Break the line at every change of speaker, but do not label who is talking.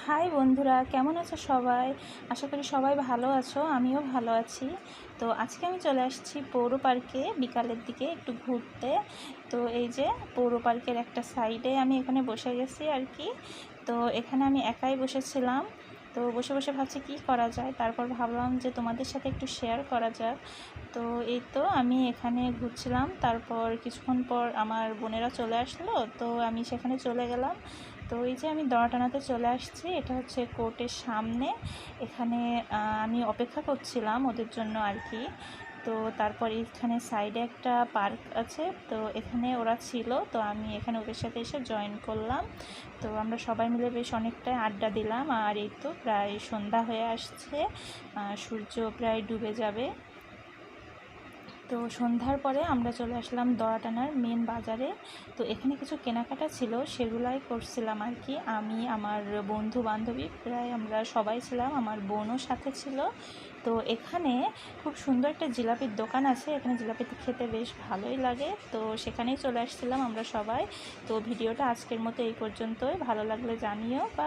High বন্ধুরা, কেমন আছো সবাই? আশা করি সবাই ভালো আছো, আমিও ভালো আছি। তো আজকে আমি চলে আসছি পৌর পার্কে বিকালের দিকে একটু ঘুরতে। তো এই যে পৌর পার্কের একটা সাইডে আমি এখানে বসে গেছি আর কি। তো এখানে আমি একাই বসেছিলাম। তো বসে বসে ভাবছি কী করা যায়, তারপর ভাবলাম যে তোমাদের সাথে একটু শেয়ার করা যাক। তো এই তো আমি এখানে ঘুরছিলাম, তারপর কিছুক্ষণ পর আমার বোনেরা চলে আসলো, তো আমি সেখানে চলে গেলাম। তো এই যে আমি দড়াটানাতে চলে আসছি, এটা হচ্ছে কোর্টের সামনে। এখানে আমি অপেক্ষা করছিলাম ওদের জন্য আর কি। তো তারপর এখানে সাইডে একটা পার্ক আছে, তো এখানে ওরা ছিল, তো আমি এখানে ওদের সাথে এসে জয়েন করলাম। তো আমরা সবাই মিলে বেশ অনেকটাই আড্ডা দিলাম, আর এই তো প্রায় সন্ধ্যা হয়ে আসছে, সূর্য প্রায় ডুবে যাবে। তো সন্ধ্যার পরে আমরা চলে আসলাম দড়াটানার মেন বাজারে। তো এখানে কিছু কেনাকাটা ছিল, সেগুলাই করছিলাম আর কি। আমি, আমার বন্ধু বান্ধবী, প্রায় আমরা সবাই ছিলাম, আমার বোনও সাথে ছিল। তো এখানে খুব সুন্দর একটা জিলাপির দোকান আছে, এখানে জিলাপিটি খেতে বেশ ভালোই লাগে, তো সেখানেই চলে আসছিলাম আমরা সবাই। তো ভিডিওটা আজকের মতো এই পর্যন্তই, ভালো লাগলে জানিও বা